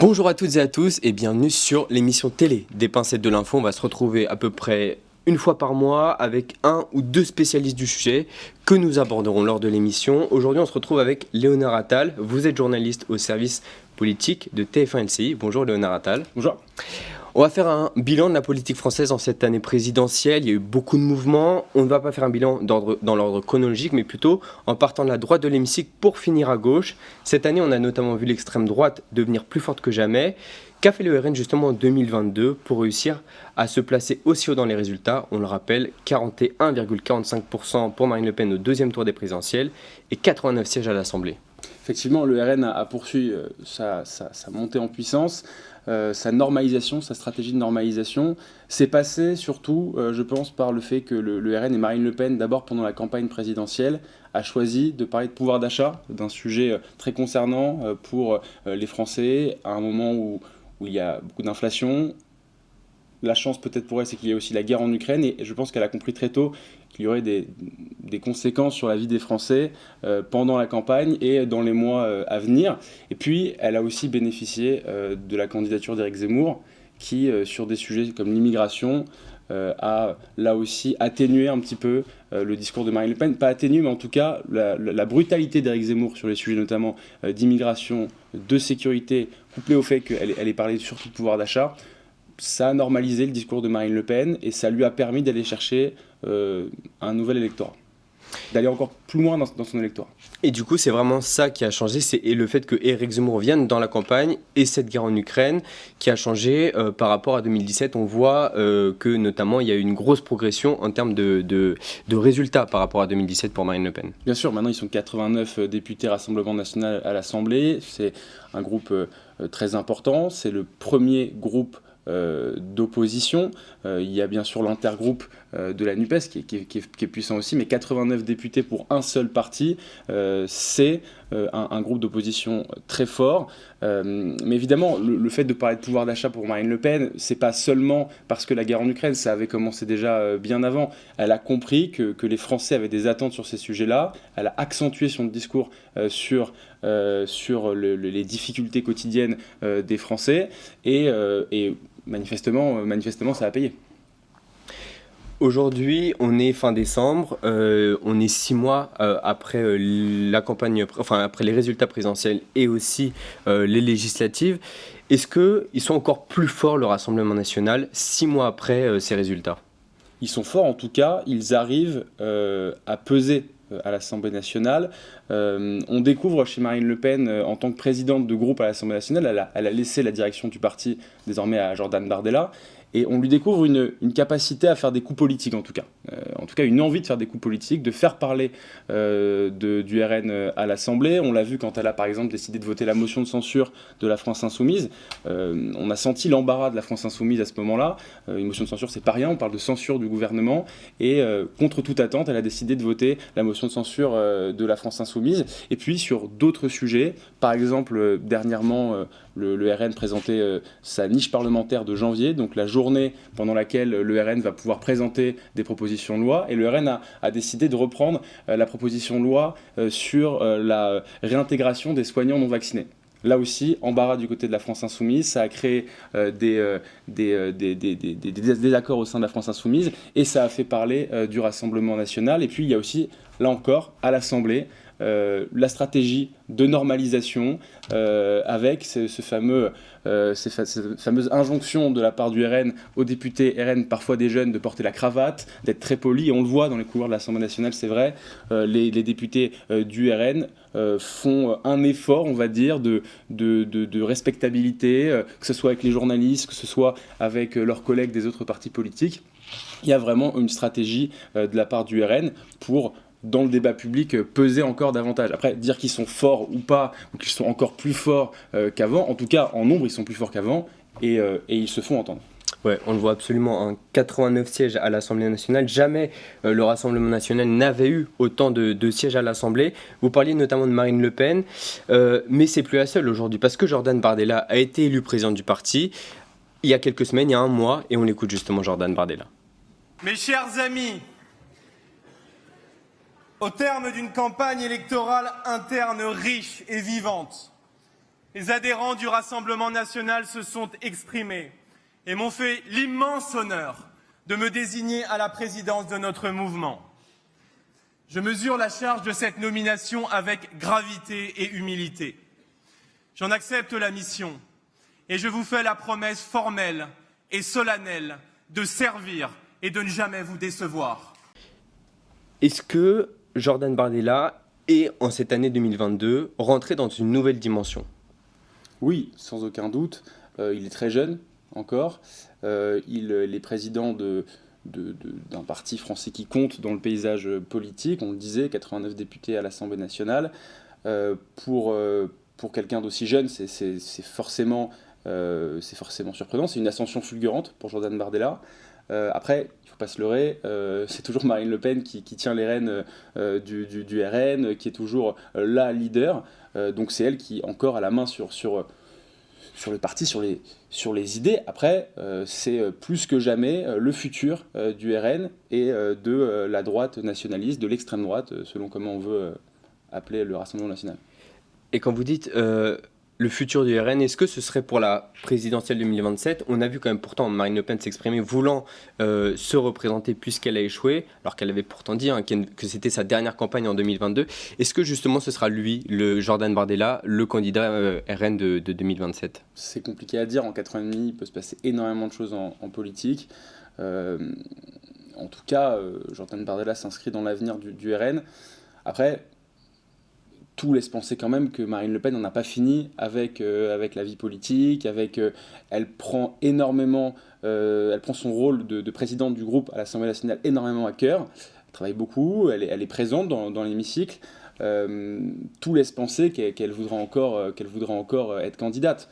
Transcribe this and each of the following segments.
Bonjour à toutes et à tous et bienvenue sur l'émission télé des Pincettes de l'Info. On va se retrouver à peu près une fois par mois avec un ou deux spécialistes du sujet que nous aborderons lors de l'émission. Aujourd'hui, on se retrouve avec Léonard Attal. Vous êtes journaliste au service politique de TF1 LCI. Bonjour Léonard Attal. Bonjour. On va faire un bilan de la politique française en cette année présidentielle. Il y a eu beaucoup de mouvements. On ne va pas faire un bilan dans l'ordre chronologique, mais plutôt en partant de la droite de l'hémicycle pour finir à gauche. Cette année, on a notamment vu l'extrême droite devenir plus forte que jamais. Qu'a fait le RN justement en 2022 pour réussir à se placer aussi haut dans les résultats? On le rappelle, 41,45% pour Marine Le Pen au deuxième tour des présidentielles et 89 sièges à l'Assemblée. Effectivement, le RN a poursuivi sa montée en puissance, sa normalisation, sa stratégie de normalisation. C'est passé surtout, je pense, par le fait que le RN et Marine Le Pen, d'abord pendant la campagne présidentielle, a choisi de parler de pouvoir d'achat, d'un sujet très concernant pour les Français, à un moment où il y a beaucoup d'inflation. La chance peut-être pour elle, c'est qu'il y a aussi la guerre en Ukraine, et je pense qu'elle a compris très tôt qu'il y aurait des conséquences sur la vie des Français pendant la campagne et dans les mois à venir. Et puis, elle a aussi bénéficié de la candidature d'Éric Zemmour, qui, sur des sujets comme l'immigration, a là aussi atténué un petit peu le discours de Marine Le Pen. Pas atténué, mais en tout cas, la brutalité d'Éric Zemmour sur les sujets notamment d'immigration, de sécurité, couplée au fait qu'elle ait parlé surtout de pouvoir d'achat, ça a normalisé le discours de Marine Le Pen et ça lui a permis d'aller chercher un nouvel électorat, d'aller encore plus loin dans son électorat. Et du coup, c'est vraiment ça qui a changé, c'est le fait que Éric Zemmour vienne dans la campagne et cette guerre en Ukraine qui a changé par rapport à 2017. On voit que notamment il y a eu une grosse progression en termes de résultats par rapport à 2017 pour Marine Le Pen. Bien sûr, maintenant ils sont 89 députés Rassemblement National à l'Assemblée. C'est un groupe très important, c'est le premier groupe d'opposition. Il y a bien sûr l'intergroupe de la NUPES qui est puissant aussi, mais 89 députés pour un seul parti, c'est un groupe d'opposition très fort. Mais évidemment, le fait de parler de pouvoir d'achat pour Marine Le Pen, c'est pas seulement parce que la guerre en Ukraine, ça avait commencé déjà bien avant. Elle a compris que les Français avaient des attentes sur ces sujets-là. Elle a accentué son discours sur les difficultés quotidiennes des Français et manifestement, ça a payé. Aujourd'hui, on est fin décembre, on est 6 mois après la campagne, après les résultats présidentiels et aussi les législatives. Est-ce qu'ils sont encore plus forts, le Rassemblement national, 6 mois après ces résultats? Ils sont forts, en tout cas, ils arrivent à peser à l'Assemblée nationale. On découvre chez Marine Le Pen, en tant que présidente de groupe à l'Assemblée nationale, elle a laissé la direction du parti désormais à Jordan Bardella, et on lui découvre une capacité à faire des coups politiques, en tout cas une envie de faire des coups politiques, de faire parler du RN à l'Assemblée. On l'a vu quand elle a par exemple décidé de voter la motion de censure de la France Insoumise. On a senti l'embarras de la France Insoumise à ce moment-là. Une motion de censure, c'est pas rien, on parle de censure du gouvernement, et contre toute attente, elle a décidé de voter la motion de censure de la France Insoumise. Et puis sur d'autres sujets, par exemple dernièrement, le RN présentait sa niche parlementaire de janvier, donc la journée pendant laquelle le RN va pouvoir présenter des propositions de loi, et le RN a décidé de reprendre la proposition de loi sur la réintégration des soignants non vaccinés. Là aussi, embarras du côté de la France Insoumise, ça a créé des désaccords au sein de la France Insoumise, et ça a fait parler du Rassemblement national. Et puis il y a aussi, là encore, à l'Assemblée, la stratégie de normalisation avec ces fameuses injonctions de la part du RN aux députés RN, parfois des jeunes, de porter la cravate, d'être très polis. Et on le voit dans les couloirs de l'Assemblée nationale, c'est vrai, les députés du RN font un effort, on va dire, de respectabilité, que ce soit avec les journalistes, que ce soit avec leurs collègues des autres partis politiques. Il y a vraiment une stratégie de la part du RN pour, dans le débat public, peser encore davantage. Après, dire qu'ils sont forts ou pas, ou qu'ils sont encore plus forts qu'avant, en tout cas, en nombre, ils sont plus forts qu'avant, et ils se font entendre. Ouais, on le voit absolument, 89 sièges à l'Assemblée nationale. Jamais le Rassemblement national n'avait eu autant de sièges à l'Assemblée. Vous parliez notamment de Marine Le Pen, mais c'est plus la seule aujourd'hui, parce que Jordan Bardella a été élu président du parti il y a quelques semaines, il y a un mois, et on écoute justement Jordan Bardella. Mes chers amis, au terme d'une campagne électorale interne riche et vivante, les adhérents du Rassemblement national se sont exprimés et m'ont fait l'immense honneur de me désigner à la présidence de notre mouvement. Je mesure la charge de cette nomination avec gravité et humilité. J'en accepte la mission et je vous fais la promesse formelle et solennelle de servir et de ne jamais vous décevoir. Est-ce que Jordan Bardella est, en cette année 2022, rentré dans une nouvelle dimension ? Oui, sans aucun doute. Il est très jeune encore. Il est président d'un parti français qui compte dans le paysage politique. On le disait, 89 députés à l'Assemblée nationale. Pour quelqu'un d'aussi jeune, c'est forcément surprenant. C'est une ascension fulgurante pour Jordan Bardella. Après, il ne faut pas se leurrer, c'est toujours Marine Le Pen qui tient les rênes du RN, qui est toujours la leader. Donc c'est elle qui encore a la main sur le parti, sur les idées. Après, c'est plus que jamais le futur du RN et de la droite nationaliste, de l'extrême droite, selon comment on veut appeler le Rassemblement national. Et quand vous dites le futur du RN, est-ce que ce serait pour la présidentielle 2027 ? On a vu quand même pourtant Marine Le Pen s'exprimer voulant se représenter puisqu'elle a échoué, alors qu'elle avait pourtant dit que c'était sa dernière campagne en 2022. Est-ce que justement ce sera lui, le Jordan Bardella, le candidat RN de 2027 ? C'est compliqué à dire, en 4 ans et demi, il peut se passer énormément de choses en politique. En tout cas, Jordan Bardella s'inscrit dans l'avenir du RN. Après, tout laisse penser quand même que Marine Le Pen n'en a pas fini avec la vie politique, elle prend son rôle de présidente du groupe à l'Assemblée nationale énormément à cœur, elle travaille beaucoup, elle est présente dans l'hémicycle, tout laisse penser qu'elle voudra encore être candidate.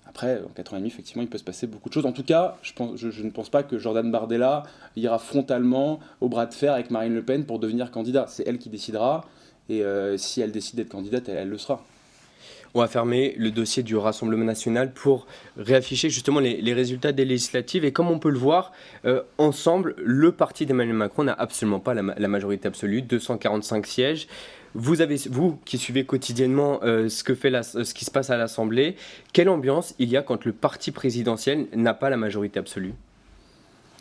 Après, en 4 ans et demi, effectivement, il peut se passer beaucoup de choses. En tout cas, je ne pense pas que Jordan Bardella ira frontalement au bras de fer avec Marine Le Pen pour devenir candidat. C'est elle qui décidera. Et si elle décide d'être candidate, elle le sera. On va fermer le dossier du Rassemblement national pour réafficher justement les résultats des législatives. Et comme on peut le voir, ensemble, le parti d'Emmanuel Macron n'a absolument pas la majorité absolue, 245 sièges. Vous qui suivez quotidiennement ce qui se passe à l'Assemblée, quelle ambiance il y a quand le parti présidentiel n'a pas la majorité absolue ?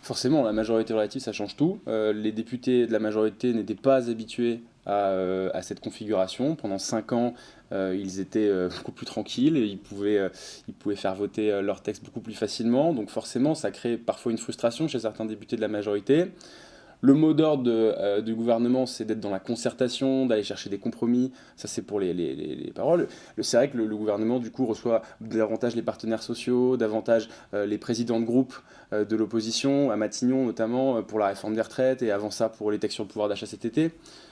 Forcément, la majorité relative, ça change tout. Les députés de la majorité n'étaient pas habitués à cette configuration. Pendant 5 ans, ils étaient beaucoup plus tranquilles, ils pouvaient faire voter leurs textes beaucoup plus facilement. Donc forcément, ça crée parfois une frustration chez certains députés de la majorité. Le mot d'ordre du gouvernement, c'est d'être dans la concertation, d'aller chercher des compromis. Ça, c'est pour les paroles. C'est vrai que le gouvernement, du coup, reçoit davantage les partenaires sociaux, davantage les présidents de groupe de l'opposition, à Matignon notamment, pour la réforme des retraites, et avant ça, pour les textes sur le pouvoir d'achat cet été.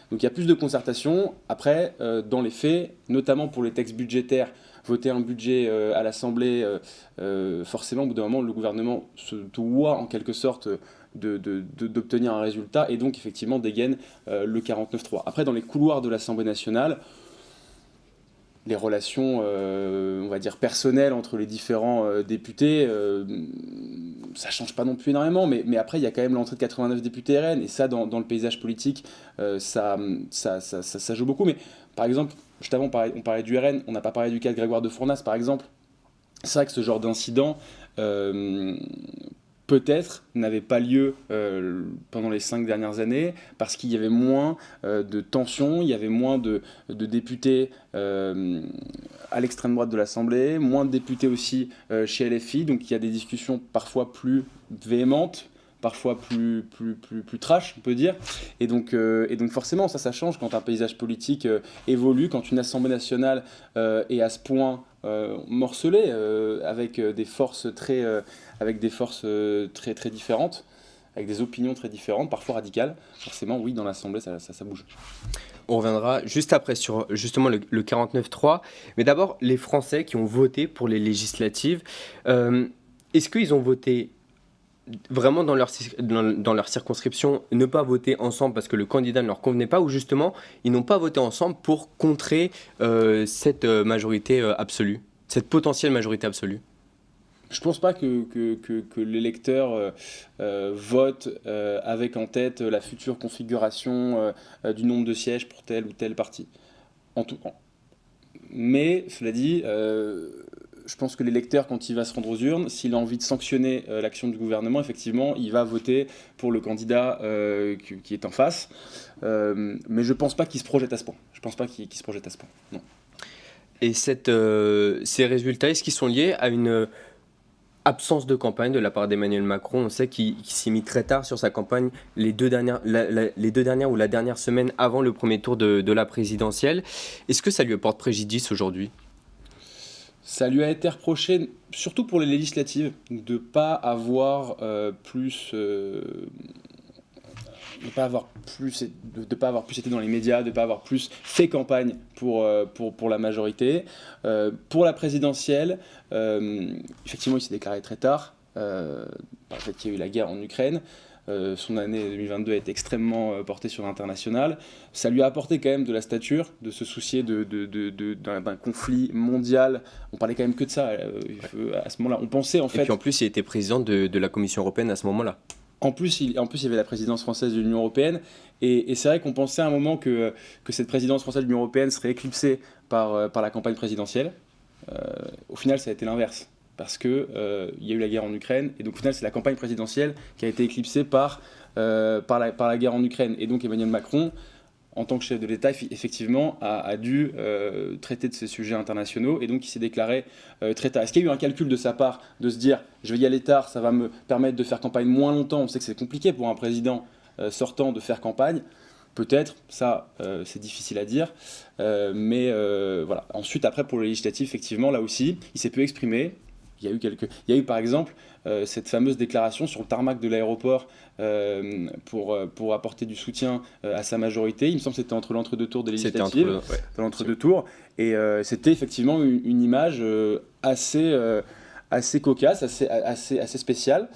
Donc il y a plus de concertation. Après, dans les faits, notamment pour les textes budgétaires, voter un budget à l'Assemblée, forcément, au bout d'un moment, le gouvernement se doit en quelque sorte d'obtenir un résultat et donc effectivement dégaine le 49-3. Après, dans les couloirs de l'Assemblée nationale, les relations, on va dire, personnelles entre les différents députés, ça ne change pas non plus énormément, mais après, il y a quand même l'entrée de 89 députés RN, et ça, dans le paysage politique, ça joue beaucoup. Mais par exemple, juste avant, on parlait du RN, on n'a pas parlé du cas de Grégoire de Fournas, par exemple. C'est vrai que ce genre d'incident, peut-être, n'avait pas lieu pendant les 5 dernières années, parce qu'il y avait moins de tensions, il y avait moins de députés à l'extrême droite de l'Assemblée, moins de députés aussi chez LFI, donc il y a des discussions parfois plus véhémentes, parfois plus trash, on peut dire. Et donc forcément, ça change quand un paysage politique évolue, quand une Assemblée nationale est à ce point morcelée, avec des forces très différentes, avec des opinions très différentes, parfois radicales. Forcément, oui, dans l'Assemblée, ça bouge. On reviendra juste après sur justement le 49-3. Mais d'abord, les Français qui ont voté pour les législatives, est-ce qu'ils ont voté vraiment dans leur circonscription, ne pas voter ensemble parce que le candidat ne leur convenait pas, ou justement, ils n'ont pas voté ensemble pour contrer cette majorité absolue, cette potentielle majorité absolue? Je ne pense pas que l'électeur vote avec en tête la future configuration du nombre de sièges pour tel ou tel parti. Mais, cela dit, je pense que l'électeur, quand il va se rendre aux urnes, s'il a envie de sanctionner l'action du gouvernement, effectivement, il va voter pour le candidat qui est en face. Mais je ne pense pas qu'il se projette à ce point. Non. Et ces résultats, est-ce qu'ils sont liés à une absence de campagne de la part d'Emmanuel Macron? On sait qu'il s'est mis très tard sur sa campagne, les deux dernières ou la dernière semaine avant le premier tour de la présidentielle. Est-ce que ça lui porte préjudice aujourd'hui? Ça lui a été reproché, surtout pour les législatives, de ne pas avoir plus été dans les médias, de ne pas avoir plus fait campagne pour la majorité. Pour la présidentielle, effectivement, il s'est déclaré très tard, par le fait qu'il y a eu la guerre en Ukraine. Son année 2022 a été extrêmement portée sur l'international. Ça lui a apporté quand même de la stature, de se soucier d'un conflit mondial. On parlait quand même que de ça à ce moment-là. On pensait en fait... Et puis en plus, il était président de la Commission européenne à ce moment-là. En plus, il y avait la présidence française de l'Union européenne. Et c'est vrai qu'on pensait à un moment que cette présidence française de l'Union européenne serait éclipsée par la campagne présidentielle. Au final, ça a été l'inverse. Parce qu'il y a eu la guerre en Ukraine. Et donc, au final, c'est la campagne présidentielle qui a été éclipsée par la guerre en Ukraine. Et donc, Emmanuel Macron, en tant que chef de l'État, effectivement, a dû traiter de ces sujets internationaux. Et donc, il s'est déclaré très tard. Est-ce qu'il y a eu un calcul de sa part de se dire « je vais y aller tard, ça va me permettre de faire campagne moins longtemps ». On sait que c'est compliqué pour un président sortant de faire campagne. Peut-être, ça c'est difficile à dire, mais voilà. Ensuite, après, pour le législatif, effectivement, là aussi, il s'est peu exprimé. Il y a eu par exemple cette fameuse déclaration sur le tarmac de l'aéroport pour apporter du soutien à sa majorité. Il me semble que c'était entre l'entre-deux tours des législatives. C'était l'entre-deux tours. Et c'était effectivement une image assez cocasse, assez spéciale.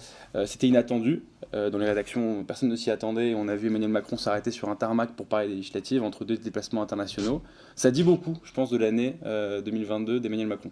C'était inattendu. Dans les rédactions, personne ne s'y attendait. On a vu Emmanuel Macron s'arrêter sur un tarmac pour parler des législatives entre deux déplacements internationaux. Ça dit beaucoup, je pense, de l'année 2022 d'Emmanuel Macron.